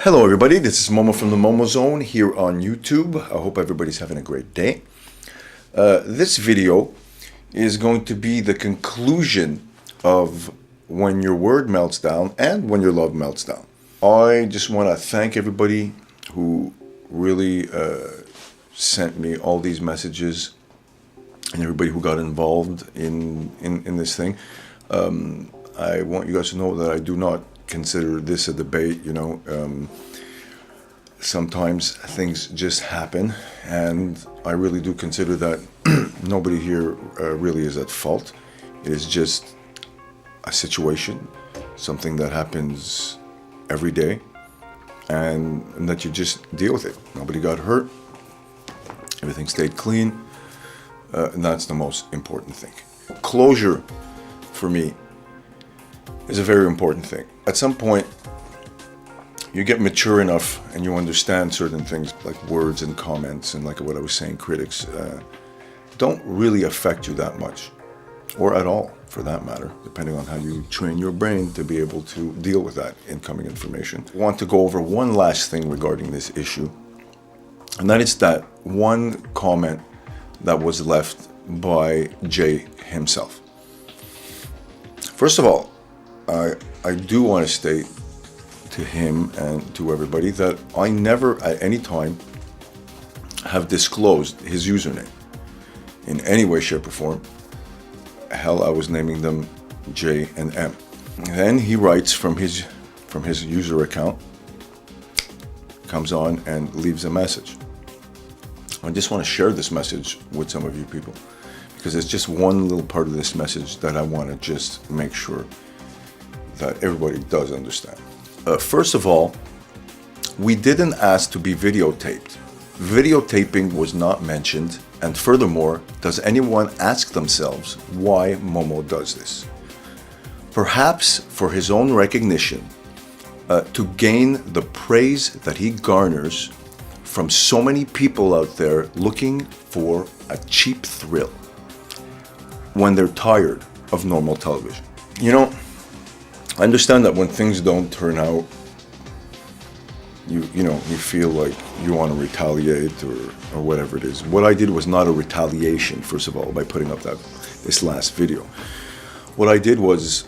Hello everybody, this is Momo from TheMomoZone here on YouTube. I hope everybody's having a great day. This video is going to be the conclusion of when your word melts down and when your love melts down. I just want to thank everybody who really sent me all these messages and everybody who got involved in this thing. I want you guys to know that I do not consider this a debate, sometimes things just happen, and I really do consider that nobody here really is at fault. It is just a situation, something that happens every day, and that you just deal with it. Nobody got hurt, everything stayed clean, and that's the most important thing. Closure, for me, is a very important thing. At some point, you get mature enough and you understand certain things like words and comments and like what I was saying, critics don't really affect you that much, or at all for that matter, depending on how you train your brain to be able to deal with that incoming information. I want to go over one last thing regarding this issue, and that is that one comment that was left by Jay himself. First of all, I do want to state to him and to everybody that I never at any time have disclosed his username in any way, shape, or form. Hell, I was naming them J and M. Then he writes from his user account, comes on and leaves a message. I just want to share this message with some of you people because it's just one little part of this message that I want to just make sure that everybody does understand. First of all, we didn't ask to be videotaped. Videotaping was not mentioned, and furthermore, does anyone ask themselves why Momo does this? Perhaps for his own recognition, to gain the praise that he garners from so many people out there looking for a cheap thrill when they're tired of normal television. I understand that when things don't turn out, you feel like you want to retaliate or whatever it is. What I did was not a retaliation, first of all, by putting up this last video. What I did was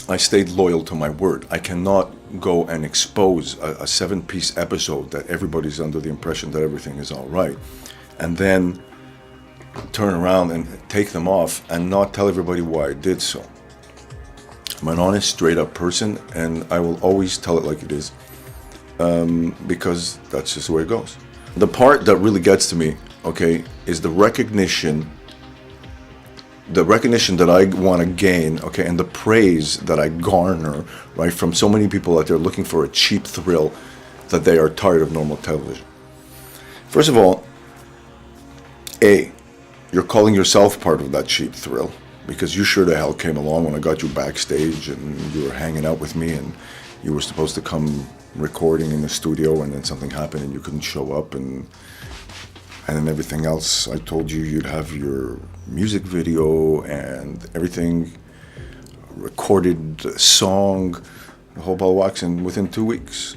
I stayed loyal to my word. I cannot go and expose a 7-piece episode that everybody's under the impression that everything is all right, and then turn around and take them off and not tell everybody why I did so. I'm an honest, straight-up person, and I will always tell it like it is, because that's just the way it goes. The part that really gets to me, okay, is the recognition that I want to gain, okay, and the praise that I garner, right, from so many people out there looking for a cheap thrill that they are tired of normal television. First of all, you're calling yourself part of that cheap thrill, because you sure the hell came along when I got you backstage and you were hanging out with me and you were supposed to come recording in the studio, and then something happened and you couldn't show up, and then everything else. I told you you'd have your music video and everything, recorded song, the whole ball of wax, and within 2 weeks.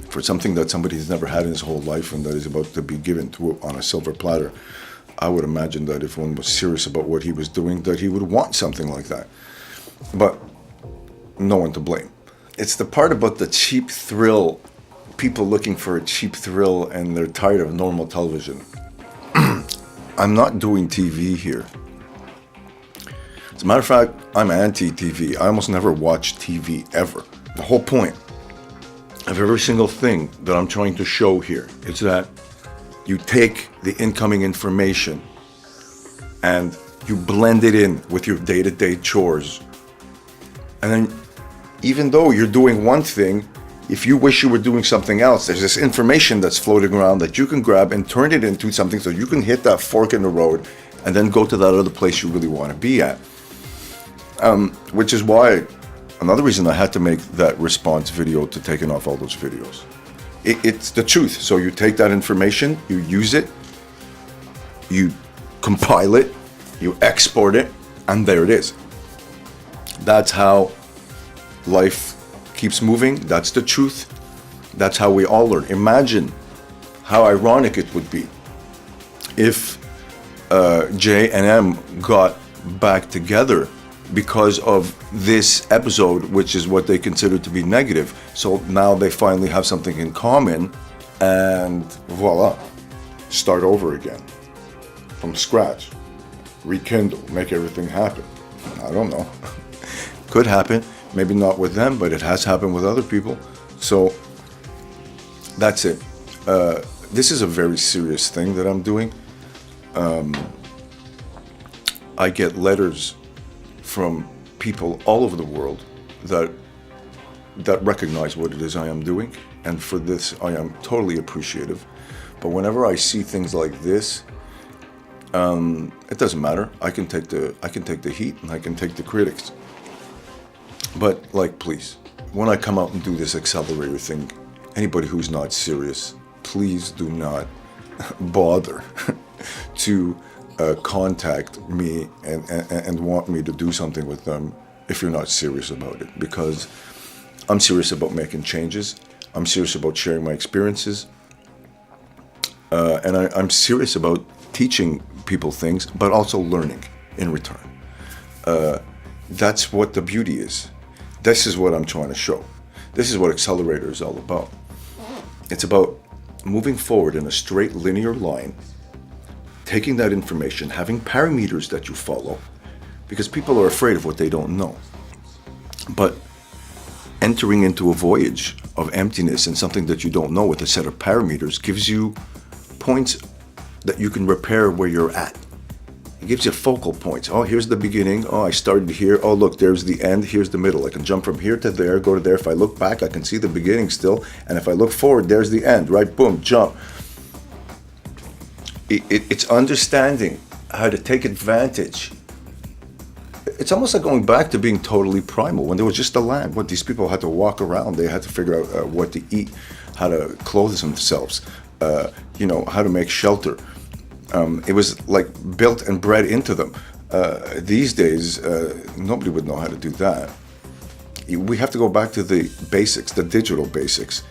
For something that somebody has never had in his whole life and that is about to be given to on a silver platter, I would imagine that if one was serious about what he was doing, that he would want something like that. But no one to blame. It's the part about the cheap thrill, people looking for a cheap thrill and they're tired of normal television. I'm not doing TV here. As a matter of fact, I'm anti-TV. I almost never watch TV ever. The whole point of every single thing that I'm trying to show here is that you take the incoming information and you blend it in with your day-to-day chores. And then even though you're doing one thing, if you wish you were doing something else, there's this information that's floating around that you can grab and turn it into something so you can hit that fork in the road and then go to that other place you really want to be at. Which is why, another reason I had to make that response video to taking off all those videos. It's the truth. So you take that information, you use it, you compile it, you export it, and there it is. That's how life keeps moving. That's the truth. That's how we all learn. Imagine how ironic it would be if J and M got back together because of this episode, which is what they consider to be negative. So now they finally have something in common, and voila, start over again from scratch, rekindle, make everything happen. I don't know. Could happen, maybe not with them, but it has happened with other people. So that's it. This is a very serious thing that I'm doing. I get letters from people all over the world that recognize what it is I am doing, and for this I am totally appreciative. But whenever I see things like this, it doesn't matter. I can take the heat and I can take the critics. But like, please, when I come out and do this accelerator thing, anybody who's not serious, please do not bother to contact me and want me to do something with them if you're not serious about it. Because I'm serious about making changes. I'm serious about sharing my experiences. And I'm serious about teaching people things, but also learning in return. That's what the beauty is. This is what I'm trying to show. This is what Accelerator is all about. It's about moving forward in a straight linear line, taking that information, having parameters that you follow, because people are afraid of what they don't know. But entering into a voyage of emptiness and something that you don't know with a set of parameters gives you points that you can repair where you're at. It gives you focal points. Oh, here's the beginning. Oh, I started here. Oh, look, there's the end. Here's the middle. I can jump from here to there, go to there. If I look back, I can see the beginning still. And if I look forward, there's the end, right? Boom, jump. It's understanding how to take advantage. It's almost like going back to being totally primal when there was just the land. What these people had to walk around. They had to figure out what to eat, how to clothe themselves, how to make shelter. It was like built and bred into them. These days, nobody would know how to do that. We have to go back to the basics, the digital basics,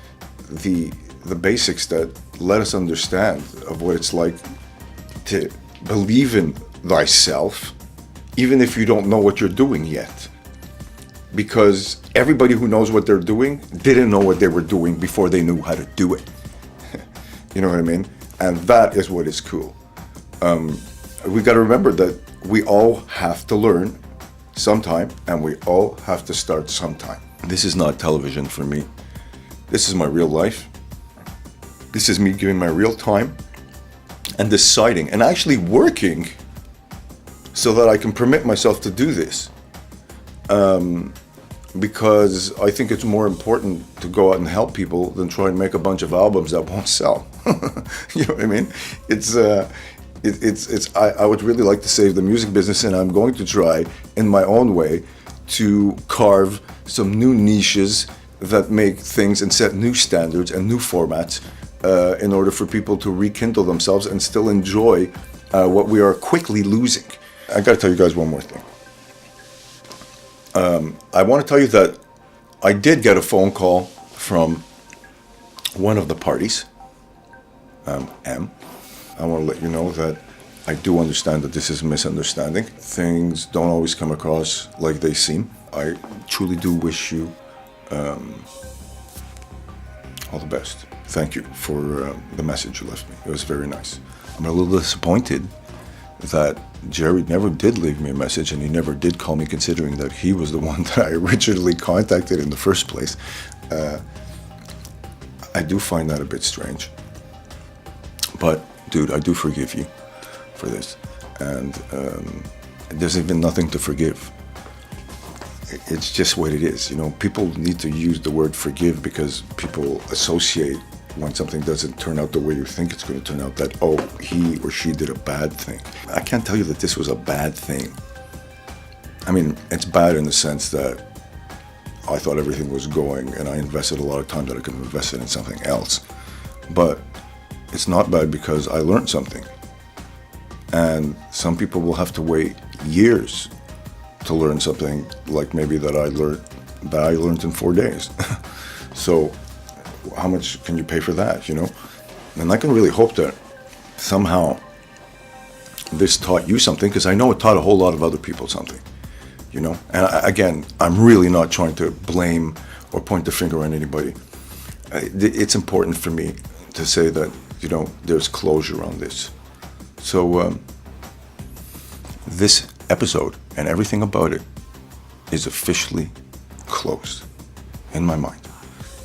the basics that let us understand of what it's like to believe in thyself, even if you don't know what you're doing yet. Because everybody who knows what they're doing didn't know what they were doing before they knew how to do it. You know what I mean? And that is what is cool. We got to remember that we all have to learn sometime, and we all have to start sometime. This is not television for me. This is my real life. This is me giving my real time and deciding and actually working so that I can permit myself to do this. Because I think it's more important to go out and help people than try and make a bunch of albums that won't sell. You know what I mean? I would really like to save the music business, and I'm going to try in my own way to carve some new niches that make things and set new standards and new formats in order for people to rekindle themselves and still enjoy what we are quickly losing. I gotta tell you guys one more thing. I want to tell you that I did get a phone call from one of the parties, M. I want to let you know that I do understand that this is a misunderstanding. Things don't always come across like they seem. I truly do wish you all the best. Thank you for the message you left me. It was very nice. I'm a little disappointed that Jerry never did leave me a message, and he never did call me, considering that he was the one that I originally contacted in the first place. I do find that a bit strange. But, dude, I do forgive you for this. And there's even nothing to forgive. It's just what it is. You know, people need to use the word forgive because people associate when something doesn't turn out the way you think it's going to turn out, that, oh, he or she did a bad thing. I can't tell you that this was a bad thing. I mean, it's bad in the sense that I thought everything was going and I invested a lot of time that I could have invested in something else. But it's not bad because I learned something. And some people will have to wait years to learn something like maybe that I learned that I learned in 4 days. So how much can you pay for that, you know? And I can really hope that somehow this taught you something, because I know it taught a whole lot of other people something, you know? And again, I'm really not trying to blame or point the finger at anybody. It's important for me to say that, you know, there's closure on this. So this episode and everything about it is officially closed in my mind.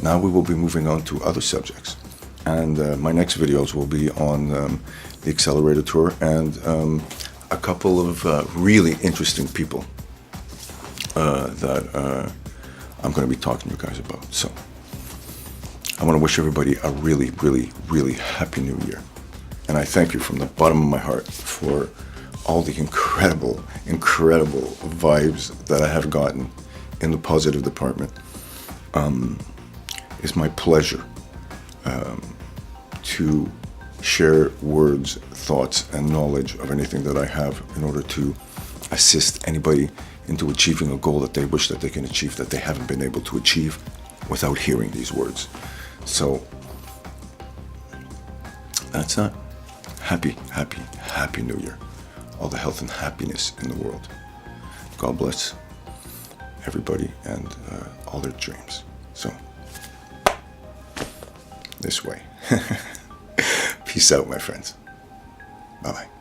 Now we will be moving on to other subjects. And my next videos will be on the Accelerator Tour and a couple of really interesting people that I'm going to be talking to you guys about. So I want to wish everybody a really, really, really happy New Year. And I thank you from the bottom of my heart for all the incredible, incredible vibes that I have gotten in the positive department. It's my pleasure to share words, thoughts, and knowledge of anything that I have in order to assist anybody into achieving a goal that they wish that they can achieve, that they haven't been able to achieve without hearing these words. So that's that. Happy, happy, happy New Year. All the health and happiness in the world. God bless everybody and all their dreams. So, this way. Peace out, my friends. Bye-bye.